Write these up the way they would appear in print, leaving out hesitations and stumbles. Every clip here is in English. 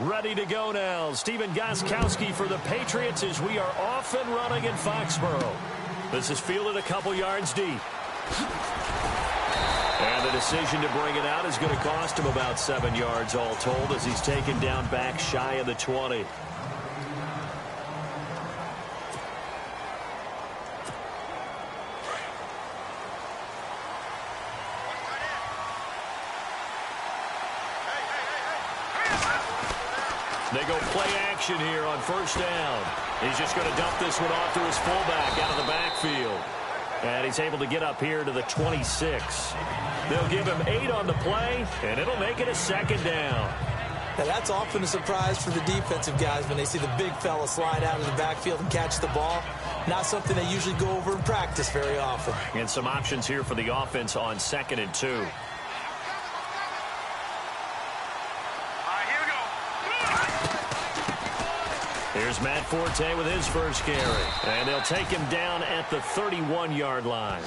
Ready to go now. Stephen Gostkowski for the Patriots as we are off and running in Foxborough. This is fielded a couple yards deep. And the decision to bring it out is going to cost him about 7 yards all told as he's taken down back shy of the 20. They go play action here on first down. He's just going to dump this one off to his fullback out of the backfield. And he's able to get up here to the 26. They'll give him 8 on the play, and it'll make it a second down. Now that's often a surprise for the defensive guys when they see the big fella slide out of the backfield and catch the ball. Not something they usually go over in practice very often. And some options here for the offense on 2nd and 2. Here's Matt Forte with his first carry. And they'll take him down at the 31-yard line.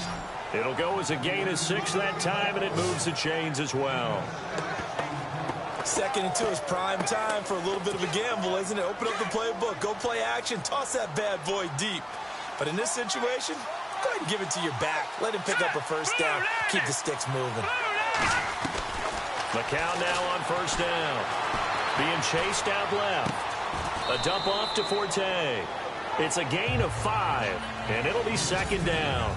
It'll go as a gain of 6 that time, and it moves the chains as well. 2nd and 2 is prime time for a little bit of a gamble, isn't it? Open up the playbook, go play action, toss that bad boy deep. But in this situation, go ahead and give it to your back. Let him pick up a first down. Keep the sticks moving. McCown now on first down. Being chased out left. A dump off to Forte. It's a gain of 5, and it'll be 2nd down.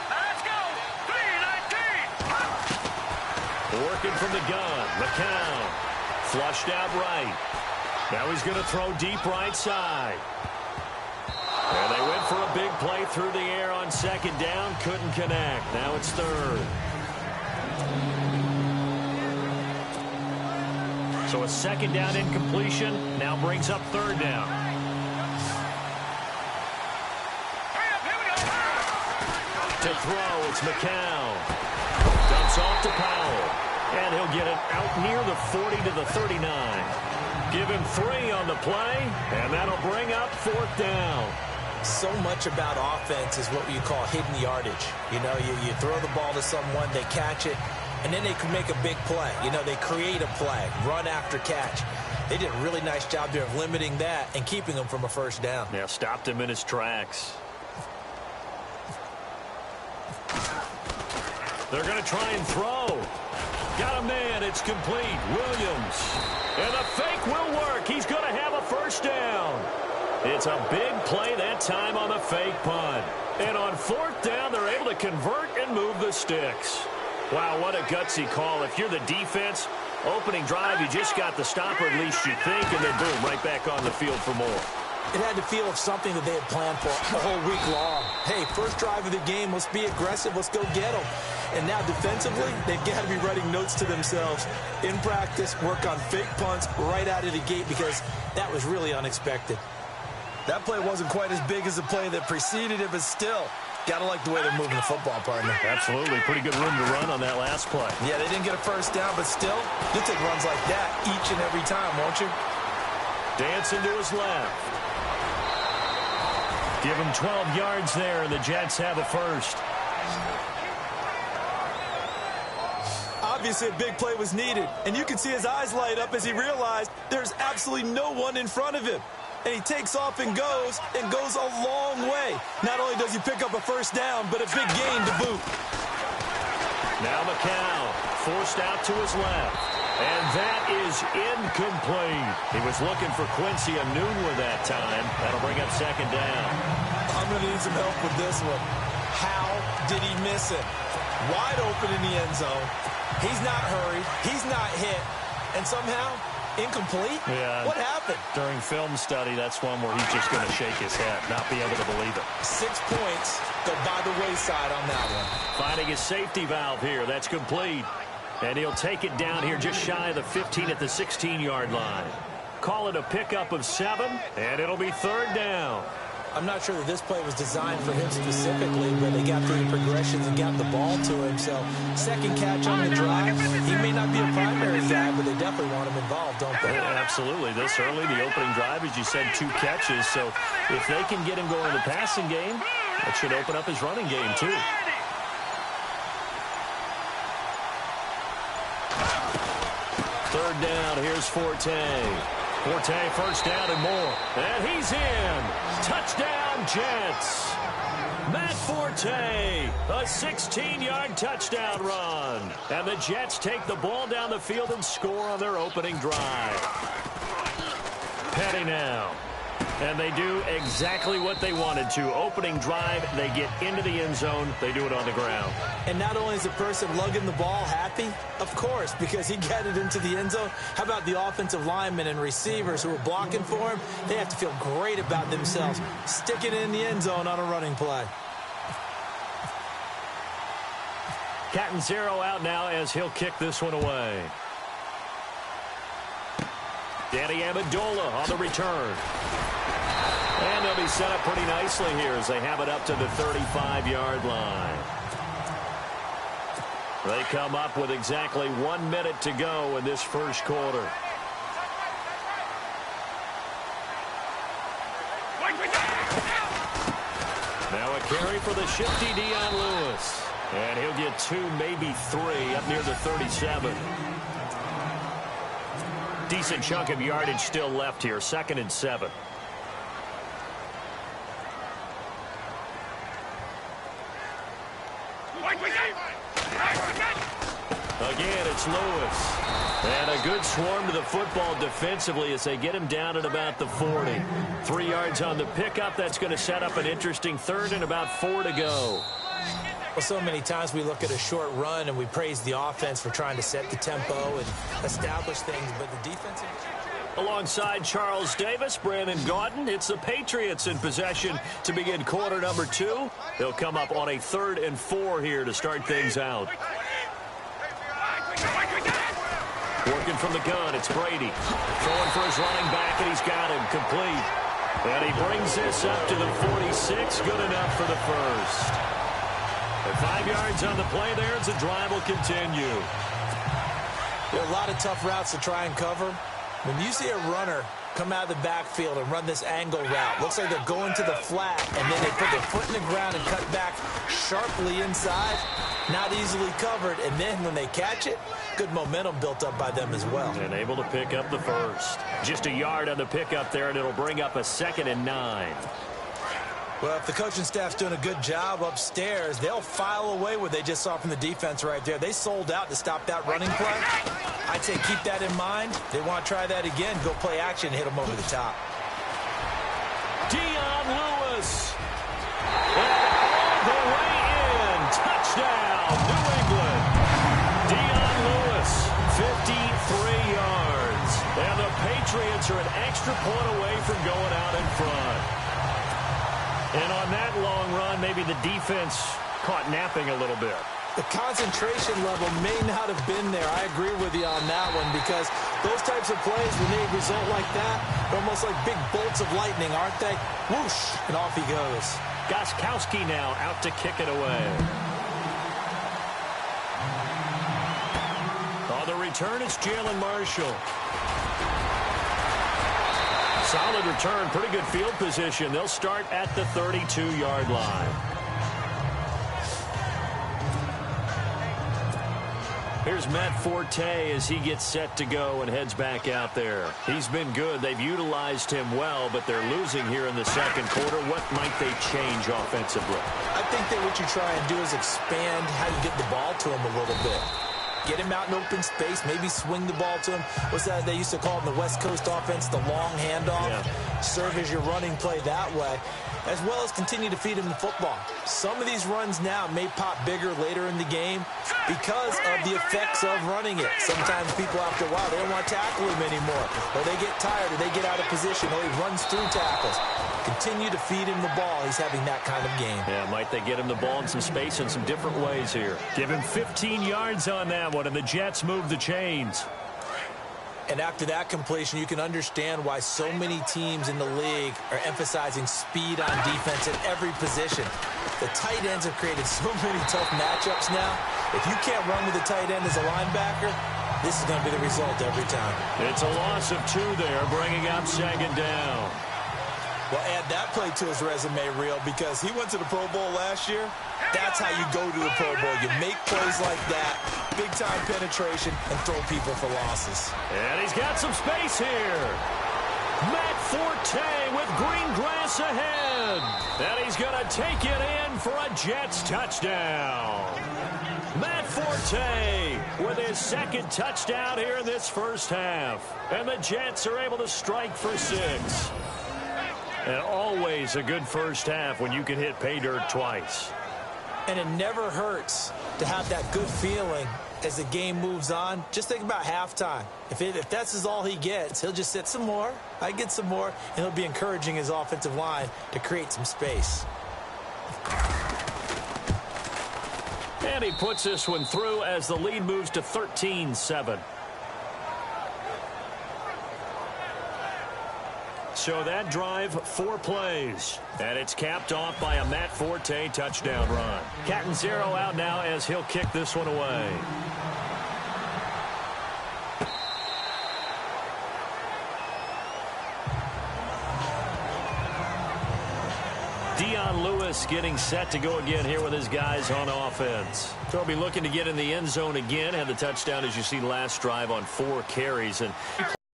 Let's go! 3-19! Working from the gun. McCown. Flushed out right. Now he's going to throw deep right side. And they went for a big play through the air on 2nd down. Couldn't connect. Now it's 3rd. So a 2nd down incompletion now brings up 3rd down. To throw, it's McCown. Dumps off to Powell. And he'll get it out near the 40 to the 39. Give him 3 on the play, and that'll bring up 4th down. So much about offense is what you call hidden yardage. You know, you throw the ball to someone, they catch it, and then they can make a big play. You know, they create a play, run after catch. They did a really nice job there of limiting that and keeping him from a first down. Yeah, stopped him in his tracks. They're going to try and throw. Got a man. It's complete. Williams. And the fake will work. He's going to have a first down. It's a big play that time on the fake punt. And on 4th down, they're able to convert and move the sticks. Wow, what a gutsy call. If you're the defense, opening drive, you just got the stop, or at least you think, and then boom, right back on the field for more. It had the feel of something that they had planned for the whole week long. Hey, first drive of the game, let's be aggressive, let's go get them. And now defensively, they've got to be writing notes to themselves. In practice, work on fake punts right out of the gate because that was really unexpected. That play wasn't quite as big as the play that preceded it, but still, got to like the way they're moving the football, partner. Absolutely. Pretty good room to run on that last play. Yeah, they didn't get a first down, but still, you'll take runs like that each and every time, won't you? Dancing to his left. Give him 12 yards there, and the Jets have a first. Obviously, a big play was needed, and you can see his eyes light up as he realized there's absolutely no one in front of him. And he takes off and goes a long way. Not only does he pick up a first down, but a big gain to boot. Now McCown forced out to his left. And that is incomplete. He was looking for Quincy Enunwa that time. That'll bring up 2nd down. I'm going to need some help with this one. How did he miss it? Wide open in the end zone. He's not hurried. He's not hit. And somehow, incomplete? Yeah. What happened? During film study, that's one where he's just going to shake his head, not be able to believe it. 6 points go by the wayside on that one. Finding his safety valve here. That's complete. And he'll take it down here just shy of the 15 at the 16-yard line. Call it a pickup of 7, and it'll be 3rd down. I'm not sure that this play was designed for him specifically, but they got through the progressions and got the ball to him. So second catch on the drive. He may not be a primary guy, but they definitely want him involved, don't they? Absolutely. This early, the opening drive, as you said, 2 catches. So if they can get him going in the passing game, that should open up his running game too. Third down, here's Forte. Forte, first down and more. And he's in. Touchdown, Jets. Matt Forte, a 16-yard touchdown run. And the Jets take the ball down the field and score on their opening drive. Petty now. And they do exactly what they wanted to. Opening drive, they get into the end zone. They do it on the ground. And not only is the person lugging the ball happy, of course, because he got it into the end zone. How about the offensive linemen and receivers who are blocking for him? They have to feel great about themselves, sticking it in the end zone on a running play. Catanzaro out now as he'll kick this one away. Danny Amendola on the return. And they'll be set up pretty nicely here as they have it up to the 35-yard line. They come up with exactly 1 minute to go in this first quarter. Now a carry for the shifty Dion Lewis. And he'll get 2, maybe 3 up near the 37. Decent chunk of yardage still left here. 2nd and 7. Again, it's Lewis. And a good swarm to the football defensively as they get him down at about the 40. 3 yards on the pickup. That's going to set up an interesting third and about 4 to go. Well, so many times we look at a short run and we praise the offense for trying to set the tempo and establish things, but the defense... Alongside Charles Davis, Brandon Gaudin, it's the Patriots in possession to begin quarter number 2. They'll come up on a 3rd and 4 here to start things out. Working from the gun, it's Brady. Throwing for his running back, and he's got him complete. And he brings this up to the 46. Good enough for the first. And 5 yards on the play there as the drive will continue. There are a lot of tough routes to try and cover. When you see a runner come out of the backfield and run this angle route, looks like they're going to the flat, and then they put their foot in the ground and cut back sharply inside, not easily covered, and then when they catch it, good momentum built up by them as well. And able to pick up the first. Just a yard on the pickup there, and it'll bring up a 2nd and 9. Well, if the coaching staff's doing a good job upstairs, they'll file away what they just saw from the defense right there. They sold out to stop that running play. I'd say keep that in mind. They want to try that again. Go play action, hit them over the top. Dion Lewis. All the way in. Touchdown, New England. Dion Lewis, 53 yards. And the Patriots are an extra point away from going out in front. And on that long run, maybe the defense caught napping a little bit. The concentration level may not have been there. I agree with you on that one because those types of plays, when they result like that, they're almost like big bolts of lightning, aren't they? Whoosh, and off he goes. Gostkowski now out to kick it away. On the return, it's Jalen Marshall. Solid return, pretty good field position. They'll start at the 32-yard line. Here's Matt Forte as he gets set to go and heads back out there. He's been good. They've utilized him well, but they're losing here in the second quarter. What might they change offensively? I think that what you try and do is expand how you get the ball to him a little bit. Get him out in open space, maybe swing the ball to him. What's that they used to call in the West Coast offense, the long handoff? Yeah. Serve as your running play that way, as well as continue to feed him the football. Some of these runs now may pop bigger later in the game because of the effects of running it. Sometimes people after a while, they don't want to tackle him anymore. Or they get tired or they get out of position or he runs through tackles. Continue to feed him the ball. He's having that kind of game. Yeah, might they get him the ball in some space in some different ways here. Give him 15 yards on that one, and the Jets move the chains. And after that completion, you can understand why so many teams in the league are emphasizing speed on defense at every position. The tight ends have created so many tough matchups now. If you can't run with a tight end as a linebacker, this is going to be the result every time. It's a loss of 2 there, bringing up 2nd down. Well, add that play to his resume reel because he went to the Pro Bowl last year. That's how you go to the Pro Bowl. You make plays like that, big-time penetration, and throw people for losses. And he's got some space here. Matt Forte with green grass ahead. And he's going to take it in for a Jets touchdown. Matt Forte with his 2nd touchdown here in this first half. And the Jets are able to strike for 6. And always a good first half when you can hit pay dirt twice. And it never hurts to have that good feeling as the game moves on. Just think about halftime. If that's all he gets, he'll just sit some more, I get some more, and he'll be encouraging his offensive line to create some space. And he puts this one through as the lead moves to 13-7. So that drive, 4 plays. And it's capped off by a Matt Forte touchdown run. Catanzaro out now as he'll kick this one away. Dion Lewis getting set to go again here with his guys on offense. They'll be looking to get in the end zone again. Had the touchdown, as you see, last drive on 4 carries. And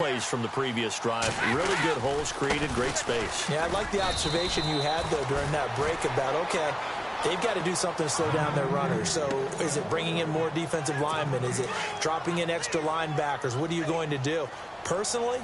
plays from the previous drive. Really good holes created, great space. Yeah, I like the observation you had, though, during that break about, okay, they've got to do something to slow down their runners. So is it bringing in more defensive linemen? Is it dropping in extra linebackers? What are you going to do? Personally,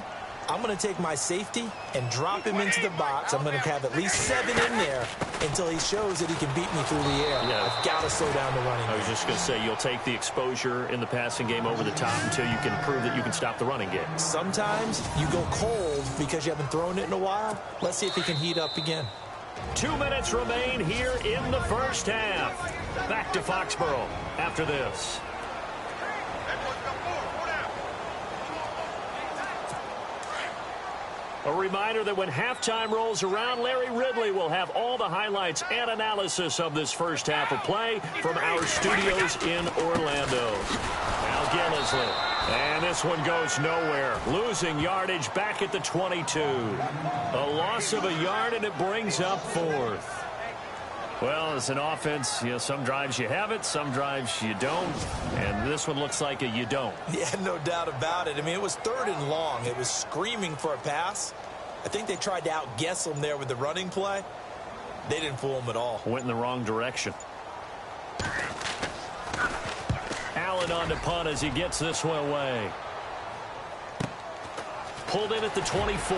I'm going to take my safety and drop him into the box. I'm going to have at least 7 in there until he shows that he can beat me through the air. Yeah. I've got to slow down the running game. I was just going to say, you'll take the exposure in the passing game over the top until you can prove that you can stop the running game. Sometimes you go cold because you haven't thrown it in a while. Let's see if he can heat up again. 2 minutes remain here in the first half. Back to Foxborough after this. A reminder that when halftime rolls around, Larry Ridley will have all the highlights and analysis of this first half of play from our studios in Orlando. Now Gillisley. And this one goes nowhere. Losing yardage back at the 22. A loss of a yard, and it brings up 4th. Well, as an offense, some drives you have it, some drives you don't. And this one looks like a you don't. Yeah, no doubt about it. I mean, it was 3rd and long. It was screaming for a pass. I think they tried to outguess him there with the running play. They didn't fool him at all. Went in the wrong direction. Allen on to punt as he gets this one away. Pulled in at the 24.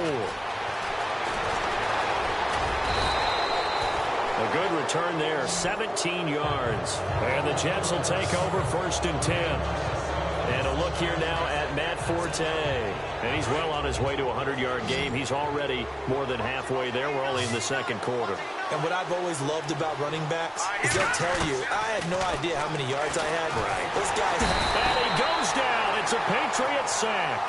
A good return there, 17 yards. And the Jets will take over 1st and 10. And a look here now at Matt Forte. And he's well on his way to a 100-yard game. He's already more than halfway there. We're only in the 2nd quarter. And what I've always loved about running backs is they'll tell you, I had no idea how many yards I had. Right. This guy. And he goes down. It's a Patriots sack.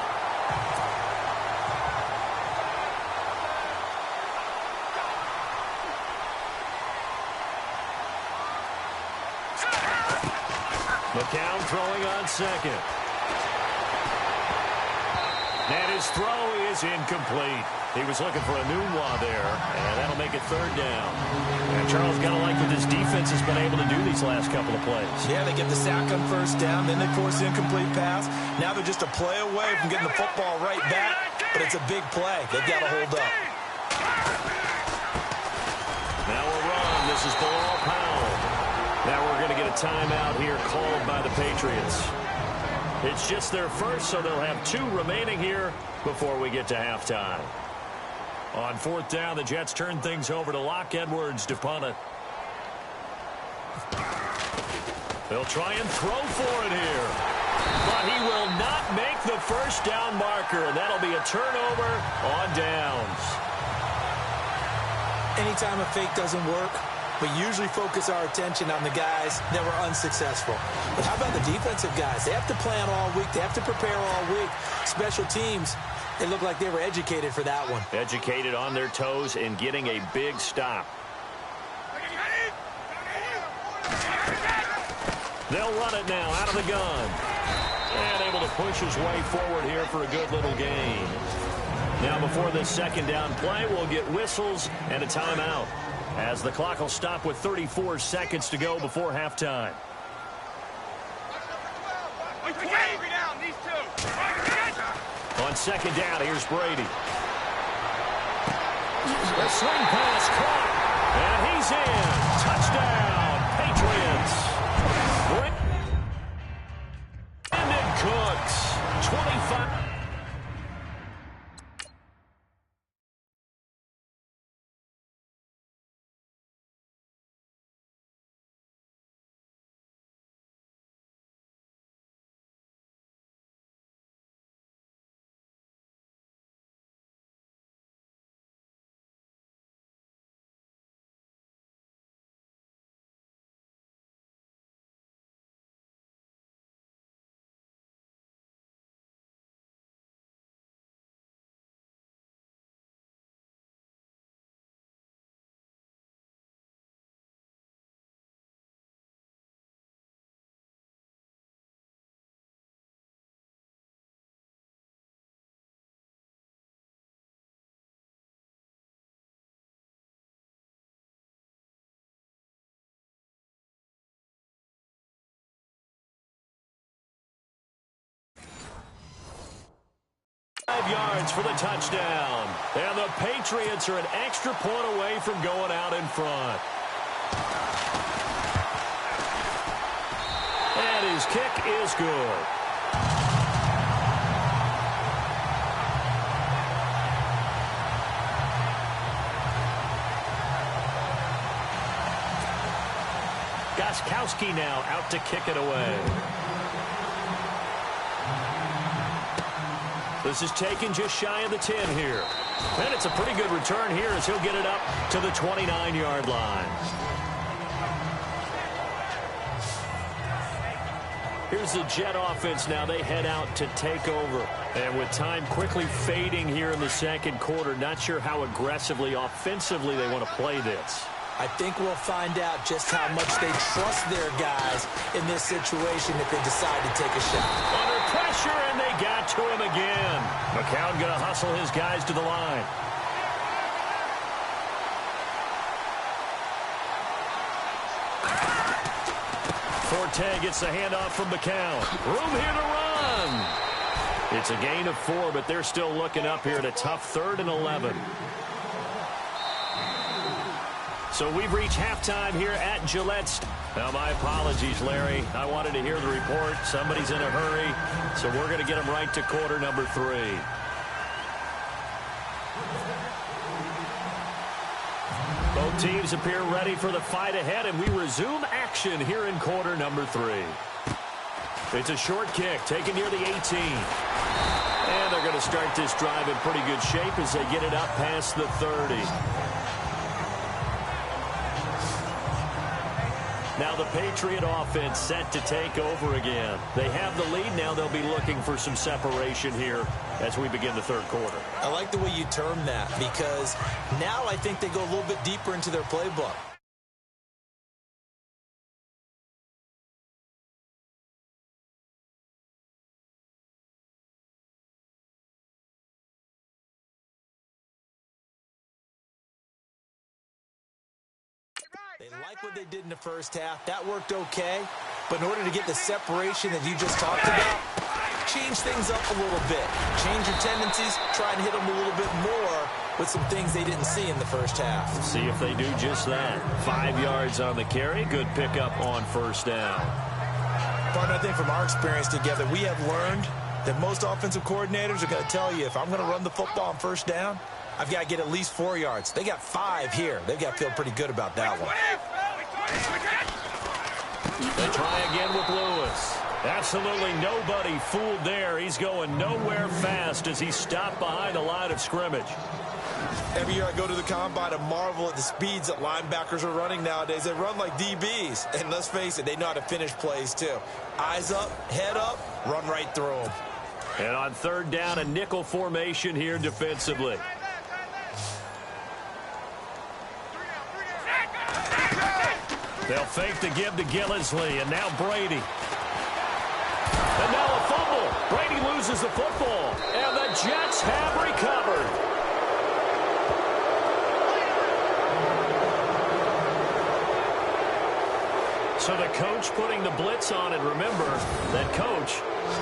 McCown throwing on 2nd. And his throw is incomplete. He was looking for a Nunwa there, and that'll make it 3rd down. And Charles, got to like what this defense has been able to do these last couple of plays. Yeah, they get the sack on 1st down, then they force the incomplete pass. Now they're just a play away from getting the football right back, but it's a big play. They've got to hold up. Now a run. This is Bilal Powell. Now we're going to get a timeout here called by the Patriots. It's just their first, so they'll have 2 remaining here before we get to halftime. On 4th down, the Jets turn things over to Locke Edwards to punt it. They'll try and throw for it here. But he will not make the 1st down marker, and that'll be a turnover on downs. Anytime a fake doesn't work, but usually focus our attention on the guys that were unsuccessful. But how about the defensive guys? They have to plan all week. They have to prepare all week. Special teams, they look like they were educated for that one. Educated on their toes and getting a big stop. They'll run it now out of the gun. And able to push his way forward here for a good little gain. Now before this second down play, we'll get whistles and a timeout, as the clock will stop with 34 seconds to go before halftime. On second down, here's Brady. The swing pass caught, and he's in. Touchdown, Patriots. Brandon Cooks, 25. Yards for the touchdown. And the Patriots are an extra point away from going out in front. And his kick is good. Gostkowski now out to kick it away. This is taken just shy of the 10 here. And it's a pretty good return here as he'll get it up to the 29-yard line. Here's the Jet offense now. They head out to take over. And with time quickly fading here in the second quarter, not sure how aggressively, offensively they want to play this. I think we'll find out just how much they trust their guys in this situation if they decide to take a shot. Under pressure, and they got to him again. McCown going to hustle his guys to the line. Forte gets the handoff from McCown. Room here to run. It's a gain of 4, but they're still looking up here at a tough 3rd and 11. So we've reached halftime here at Gillette. Now, my apologies, Larry. I wanted to hear the report. Somebody's in a hurry, so we're going to get them right to quarter number 3. Both teams appear ready for the fight ahead, and we resume action here in quarter number 3. It's a short kick taken near the 18. And they're going to start this drive in pretty good shape as they get it up past the 30. Now the Patriot offense set to take over again. They have the lead now. They'll be looking for some separation here as we begin the third quarter. I like the way you term that, because now I think they go a little bit deeper into their playbook. They like what they did in the first half. That worked okay. But in order to get the separation that you just talked about, change things up a little bit. Change your tendencies. Try and hit them a little bit more with some things they didn't see in the first half. See if they do just that. 5 yards on the carry. Good pickup on first down. Partner, I think from our experience together, we have learned that most offensive coordinators are going to tell you, if I'm going to run the football on first down, I've got to get at least 4 yards. They got 5 here. They've got to feel pretty good about that one. They try again with Lewis. Absolutely nobody fooled there. He's going nowhere fast as he stopped behind the line of scrimmage. Every year I go to the combine and marvel at the speeds that linebackers are running nowadays. They run like DBs. And let's face it, they know how to finish plays too. Eyes up, head up, run right through them. And on third down, a nickel formation here defensively. They'll fake the give to Gillisley, and now Brady. And now a fumble. Brady loses the football, and the Jets have recovered. So the coach putting the blitz on, and remember, that coach,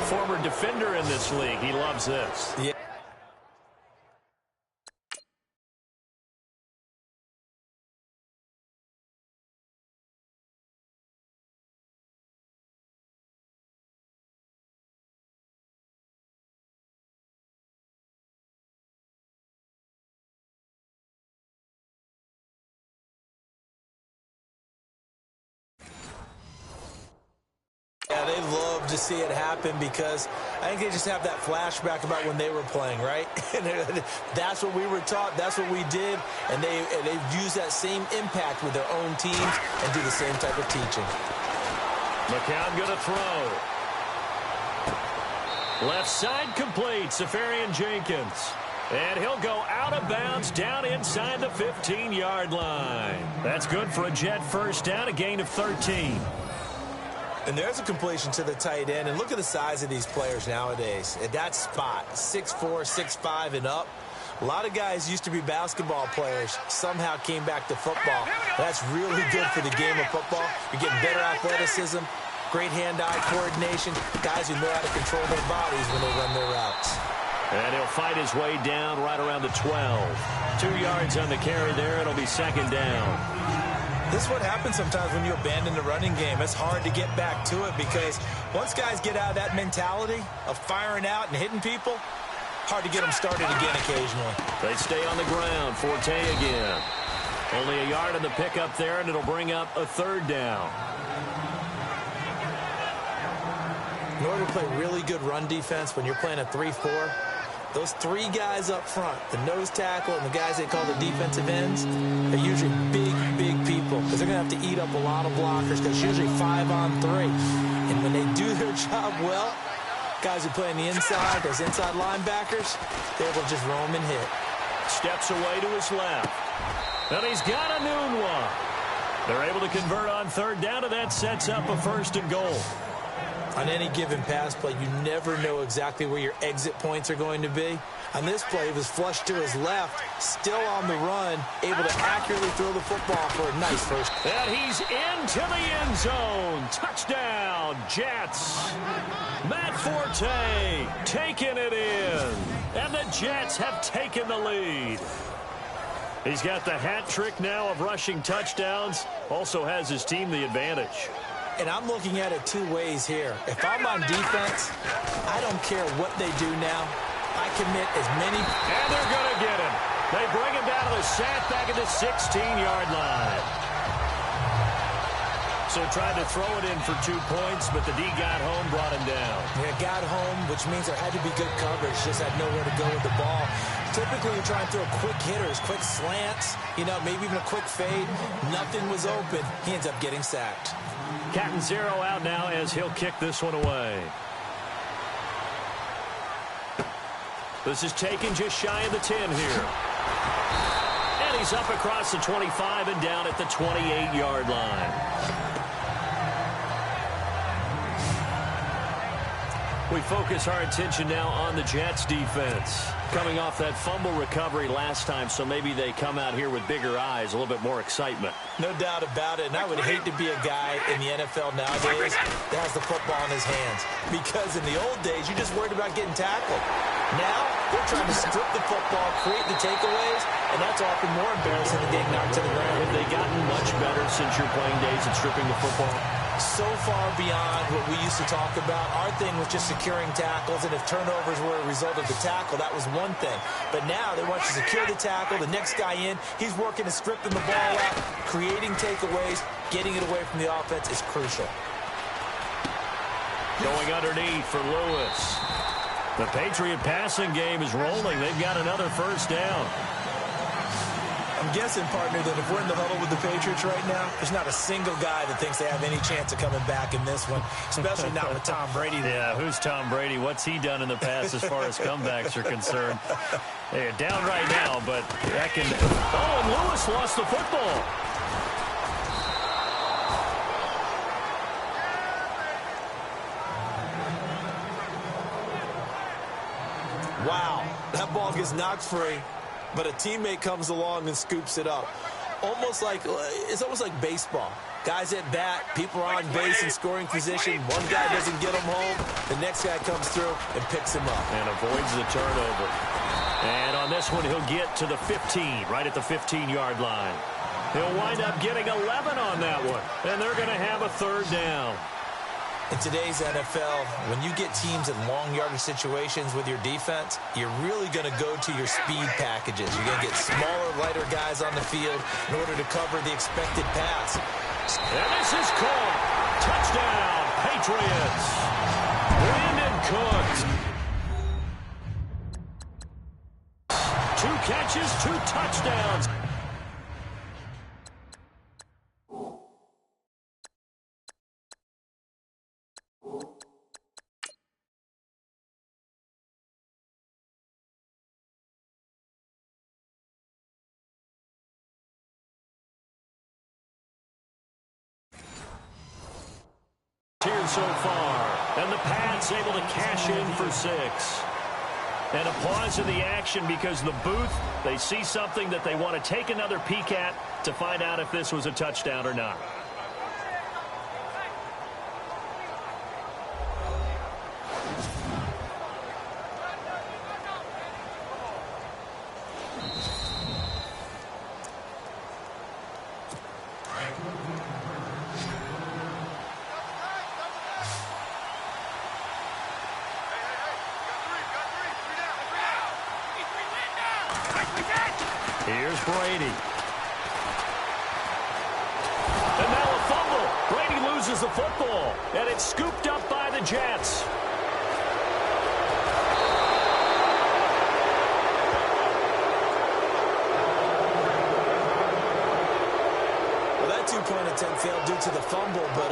former defender in this league, he loves this. Yeah. Yeah, they love to see it happen because I think they just have that flashback about when they were playing, right? And that's what we were taught. That's what we did. And they've used that same impact with their own teams and do the same type of teaching. McCown going to throw. Left side complete. Safarian Jenkins. And he'll go out of bounds down inside the 15-yard line. That's good for a Jet first down, a gain of 13. And there's a completion to the tight end. And look at the size of these players nowadays. At that spot, 6'4", 6'5", and up. A lot of guys used to be basketball players, somehow came back to football. That's really good for the game of football. You're getting better athleticism, great hand-eye coordination, guys who know how to control their bodies when they run their routes. And he'll fight his way down right around the 12. 2 yards on the carry there. It'll be second down. This is what happens sometimes when you abandon the running game. It's hard to get back to it because once guys get out of that mentality of firing out and hitting people, hard to get them started again occasionally. They stay on the ground. Forte again. Only a yard on the pickup there, and it'll bring up a third down. In order to play really good run defense when you're playing a 3-4, those three guys up front, the nose tackle and the guys they call the defensive ends, are usually big, big people because they're going to have to eat up a lot of blockers because it's usually 5-on-3. And when they do their job well, guys who play on the inside, those inside linebackers, they're able to just roam and hit. Steps away to his left. And he's got a noon one. They're able to convert on third down, and that sets up a 1st and goal. On any given pass play, you never know exactly where your exit points are going to be. On this play, he was flushed to his left, still on the run, able to accurately throw the football for a nice first. And he's into the end zone. Touchdown, Jets. Matt Forte taking it in. And the Jets have taken the lead. He's got the hat trick now of rushing touchdowns. Also has his team the advantage. And I'm looking at it two ways here. If I'm on defense, I don't care what they do now. I commit as many. And they're going to get him. They bring him down to the sack back at the 16-yard line. So tried to throw it in for 2 points, but the D got home, brought him down. Yeah, got home, which means there had to be good coverage. Just had nowhere to go with the ball. Typically, you're trying to throw quick hitters, quick slants, maybe even a quick fade. Nothing was open. He ends up getting sacked. Catanzaro out now as he'll kick this one away. This is taken just shy of the 10 here. And he's up across the 25 and down at the 28-yard line. We focus our attention now on the Jets defense. Coming off that fumble recovery last time, so maybe they come out here with bigger eyes, a little bit more excitement. No doubt about it, and I would hate to be a guy in the NFL nowadays that has the football in his hands. Because in the old days, you're just worried about getting tackled. Now, they're trying to strip the football, create the takeaways, and that's often more embarrassing than getting knocked to the ground. Have they gotten much better since your playing days at stripping the football? So far beyond what we used to talk about. Our thing was just securing tackles, and if turnovers were a result of the tackle, that was one thing. But now they want you to secure the tackle, the next guy in, he's working to stripping the ball out, creating takeaways, getting it away from the offense is crucial. Going underneath for Lewis. The Patriot passing game is rolling. They've got another first down. I'm guessing, partner, that if we're in the huddle with the Patriots right now, there's not a single guy that thinks they have any chance of coming back in this one, especially not with Tom Brady. Yeah, who's Tom Brady? What's he done in the past as far as comebacks are concerned? They're down right now, but that can... Oh, and Lewis lost the football. Wow, that ball gets knocked free, but a teammate comes along and scoops it up. It's almost like baseball. Guys at bat, people are on base in scoring position. One guy doesn't get him home. The next guy comes through and picks him up. And avoids the turnover. And on this one, he'll get to the 15, right at the 15-yard line. He'll wind up getting 11 on that one. And they're going to have a third down. In today's NFL, when you get teams in long yardage situations with your defense, you're really going to go to your speed packages. You're going to get smaller, lighter guys on the field in order to cover the expected pass. And this is caught. Touchdown, Patriots. Brandon Cooks. 2 catches, 2 touchdowns. Here so far, and the Pats able to cash in for 6. And a pause in the action because the booth, they see something that they want to take another peek at to find out if this was a touchdown or not. Here's Brady. And now a fumble. Brady loses the football, and it's scooped up by the Jets. Well, that 2-point attempt failed due to the fumble, but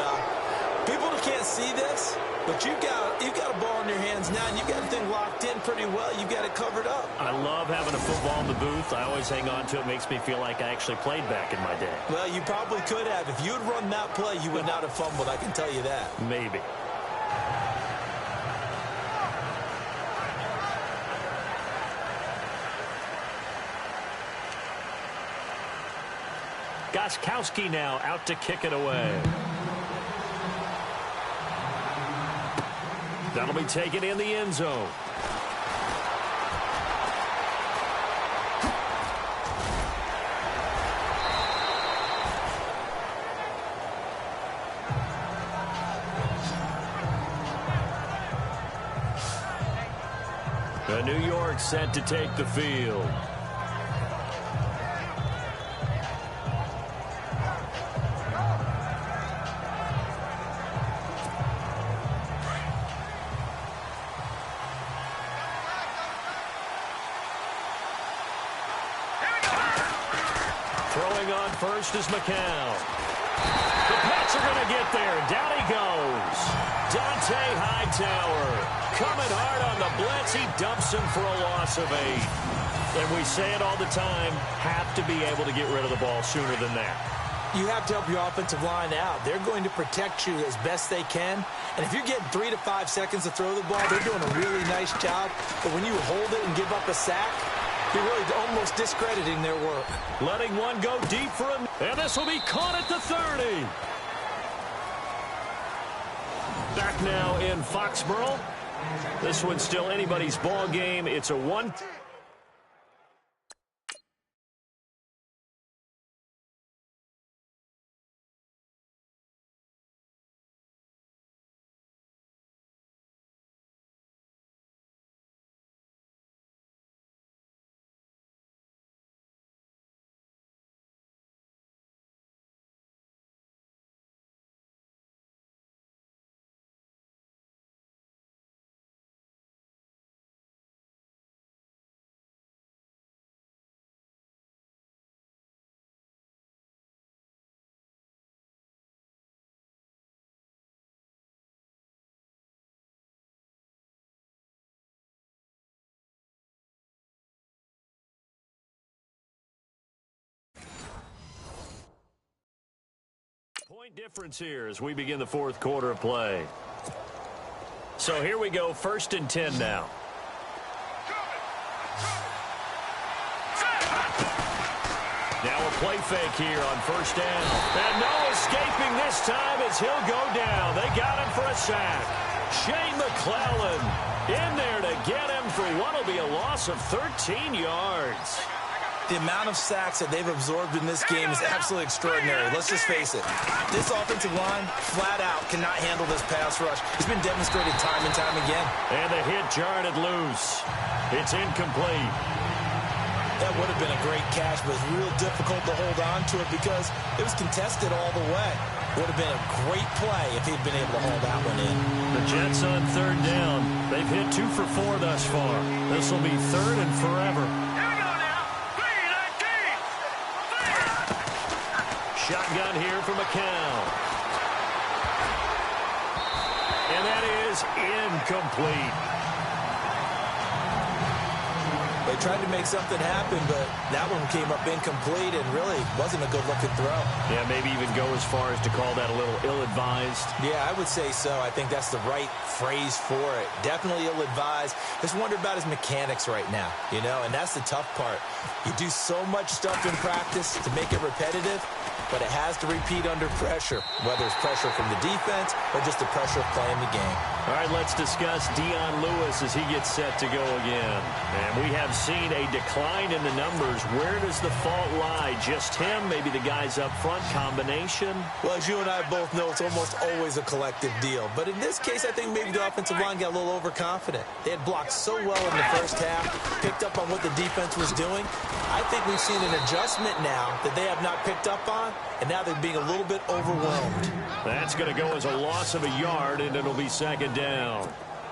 people can't see this, but you've got a ball in your hands now, and you've got the thing locked in pretty well. You've got it covered up. I love having a football in the booth. I always hang on to it. It makes me feel like I actually played back in my day. Well, you probably could have. If you had run that play, you would not have fumbled. I can tell you that. Maybe. Gostkowski now out to kick it away. That'll be taken in the end zone. New York set to take the field. Throwing on first is McCown. The Pats are going to get there. Down he goes. Dante Hightower coming hard on the blitz. He dumps him for a loss of 8. And we say it all the time, have to be able to get rid of the ball sooner than that. You have to help your offensive line out. They're going to protect you as best they can. And if you're getting 3 to 5 seconds to throw the ball, they're doing a really nice job. But when you hold it and give up a sack, you're really almost discrediting their work. Letting one go deep for him. And this will be caught at the 30. Back now in Foxborough. This one's still anybody's ball game. It's a 1. Point difference here as we begin the fourth quarter of play. So here we go, 1st and 10 now. Now a play fake here on 1st down. And no escaping this time as he'll go down. They got him for a sack. Shane McClellan in there to get him for what will be a loss of 13 yards. The amount of sacks that they've absorbed in this game is absolutely extraordinary. Let's just face it. This offensive line, flat out, cannot handle this pass rush. It's been demonstrated time and time again. And the hit jarred it loose. It's incomplete. That would have been a great catch, but it's real difficult to hold on to it because it was contested all the way. Would have been a great play if he'd been able to hold that one in. The Jets on 3rd down. They've hit 2 for 4 thus far. This will be 3rd and forever. Shotgun here for McCown. And that is incomplete. They tried to make something happen, but that one came up incomplete and really wasn't a good-looking throw. Yeah, maybe even go as far as to call that a little ill-advised. Yeah, I would say so. I think that's the right phrase for it. Definitely ill-advised. Just wonder about his mechanics right now, you know, and that's the tough part. You do so much stuff in practice to make it repetitive, but it has to repeat under pressure, whether it's pressure from the defense or just the pressure of playing the game. All right, let's discuss Dion Lewis as he gets set to go again. And we have seen a decline in the numbers. Where does the fault lie? Just him? Maybe the guys up front? Combination? Well, as you and I both know, it's almost always a collective deal. But in this case, I think maybe the offensive line got a little overconfident. They had blocked so well in the first half, picked up on what the defense was doing. I think we've seen an adjustment now that they have not picked up on, and now they're being a little bit overwhelmed. That's going to go as a loss of a yard, and it'll be 2nd down.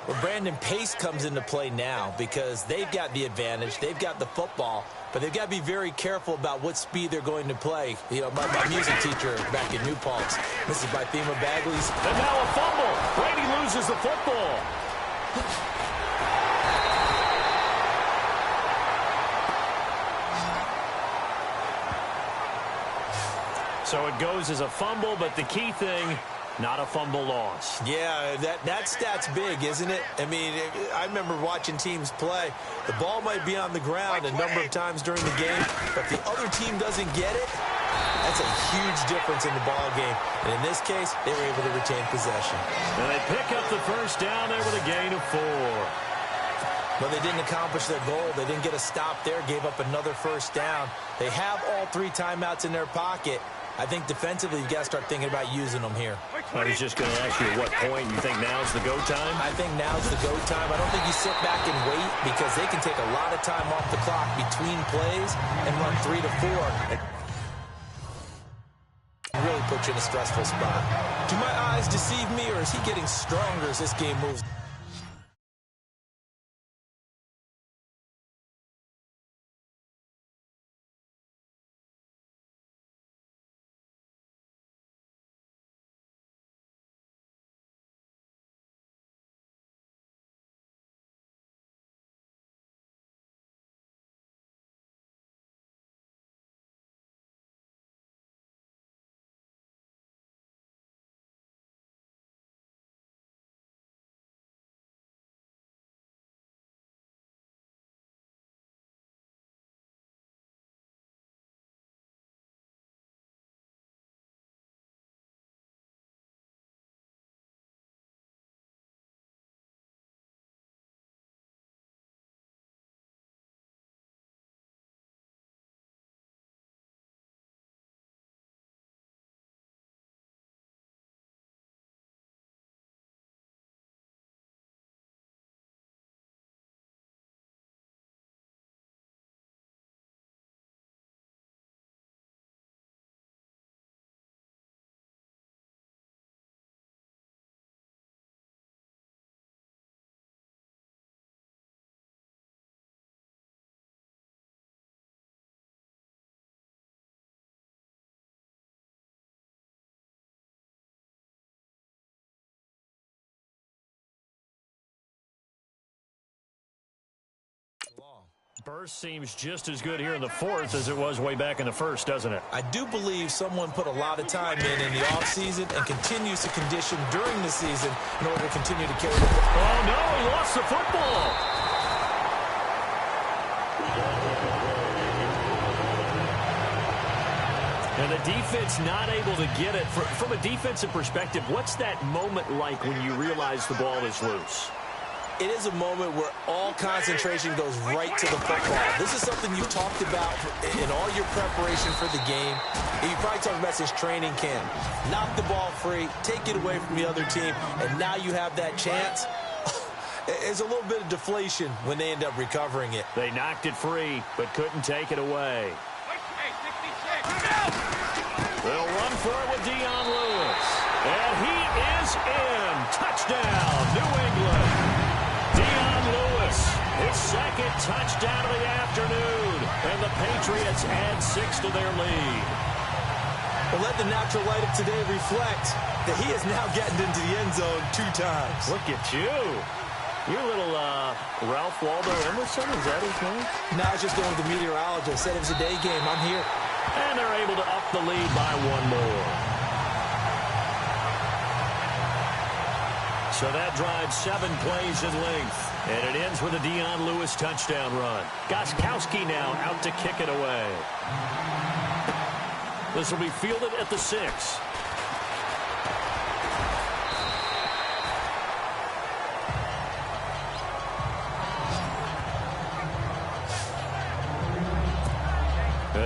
Well, Brandon Pace comes into play now because they've got the advantage. They've got the football, but they've got to be very careful about what speed they're going to play. You know, my music teacher back in New Paltz, Mrs. Bythema Bagley's. And now a fumble. Brady loses the football. So it goes as a fumble, but the key thing, not a fumble loss. Yeah, that stat's big, isn't it? I mean, I remember watching teams play. The ball might be on the ground a number of times during the game, but if the other team doesn't get it, that's a huge difference in the ball game. And in this case, they were able to retain possession. And they pick up the 1st down there with a gain of 4. But they didn't accomplish their goal. They didn't get a stop there, gave up another 1st down. They have all 3 timeouts in their pocket. I think defensively, you've got to start thinking about using them here. I was just going to ask you at what point you think now's the go time? I think now's the go time. I don't think you sit back and wait because they can take a lot of time off the clock between plays and run 3 to 4. It really puts you in a stressful spot. Do my eyes deceive me, or is he getting stronger as this game moves? Burst seems just as good here in the fourth as it was way back in the first, doesn't it? I do believe someone put a lot of time in the offseason and continues to condition during the season in order to continue to carry the ball. Oh, no, he lost the football. And the defense not able to get it. From a defensive perspective, what's that moment like when you realize the ball is loose? It is a moment where all concentration goes right to the football. This is something you've talked about in all your preparation for the game. And you probably talked about since training camp. Knock the ball free, take it away from the other team, and now you have that chance. It's a little bit of deflation when they end up recovering it. They knocked it free, but couldn't take it away. They'll run for it with Dion Lewis. And he is in. Touchdown, New England. Dion Lewis, his second touchdown of the afternoon. And the Patriots add 6 to their lead. Well, let the natural light of today reflect that he has now gotten into the end zone 2 times. Look at you. Your little Ralph Waldo Emerson, is that his name? No, I was just going with the meteorologist. Said it was a day game. I'm here. And they're able to up the lead by 1 more. So that drives 7 plays in length. And it ends with a Dion Lewis touchdown run. Gostkowski now out to kick it away. This will be fielded at the 6.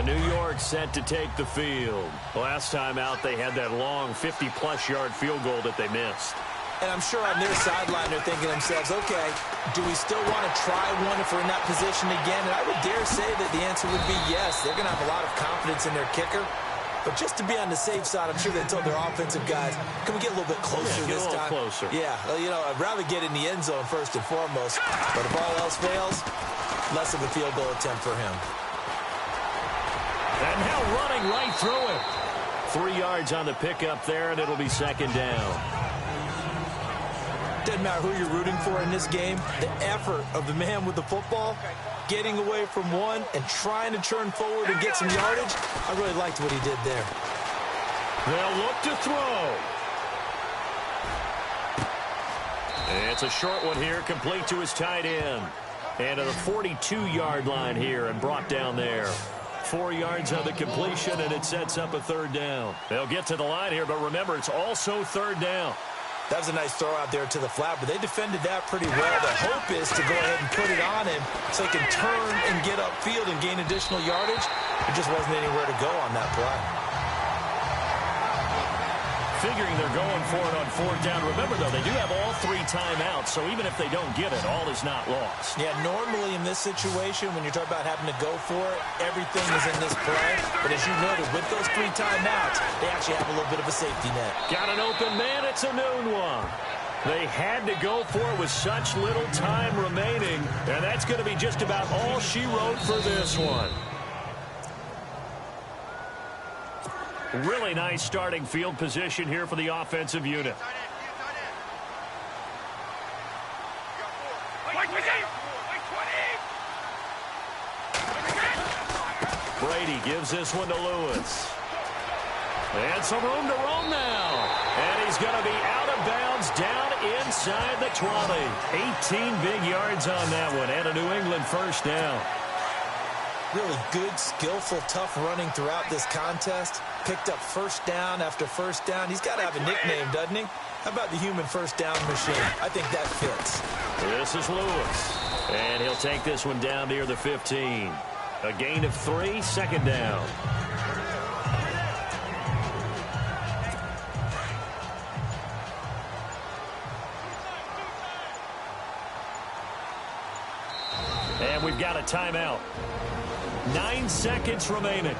New York set to take the field. Last time out, they had that long 50-plus yard field goal that they missed. And I'm sure on their sideline they're thinking to themselves, okay, do we still want to try one if we're in that position again? And I would dare say that the answer would be yes. They're going to have a lot of confidence in their kicker. But just to be on the safe side, I'm sure they told their offensive guys, can we get a little bit closer this time? Closer. Yeah, well, you know, I'd rather get in the end zone first and foremost. But if all else fails, less of a field goal attempt for him. And now running right through it. 3 yards on the pickup there, and it'll be 2nd down. Doesn't matter who you're rooting for in this game. The effort of the man with the football, getting away from one and trying to turn forward and get some yardage, I really liked what he did there. They'll look to throw. It's a short one here, complete to his tight end. And to the 42-yard line here and brought down there. 4 yards on the completion, and it sets up a 3rd down. They'll get to the line here, but remember, it's also 3rd down. That was a nice throw out there to the flat, but they defended that pretty well. The hope is to go ahead and put it on him so he can turn and get upfield and gain additional yardage. There just wasn't anywhere to go on that play. Figuring they're going for it on 4th down. Remember, though, they do have all 3 timeouts, so even if they don't get it, all is not lost. Yeah, normally in this situation, when you're talking about having to go for it, everything is in this play. But as you noted, with those 3 timeouts, they actually have a little bit of a safety net. Got an open man. It's a noon one. They had to go for it with such little time remaining, and that's going to be just about all she wrote for this one. Really nice starting field position here for the offensive unit. Brady gives this one to Lewis. And some room to roam now. And he's going to be out of bounds down inside the 20. 18 big yards on that one. And a New England 1st down. Really good, skillful, tough running throughout this contest. Picked up 1st down after 1st down. He's got to have a nickname, doesn't he? How about the human 1st down machine? I think that fits. This is Lewis. And he'll take this one down near the 15. A gain of 3, 2nd down. And we've got a timeout. 9 seconds remaining.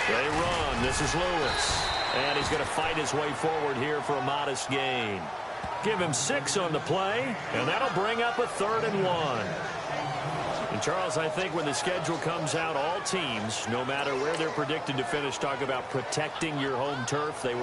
They run. This is Lewis. And he's going to fight his way forward here for a modest gain. Give him 6 on the play, and that'll bring up a 3rd and 1. And Charles, I think when the schedule comes out, all teams, no matter where they're predicted to finish, talk about protecting your home turf. They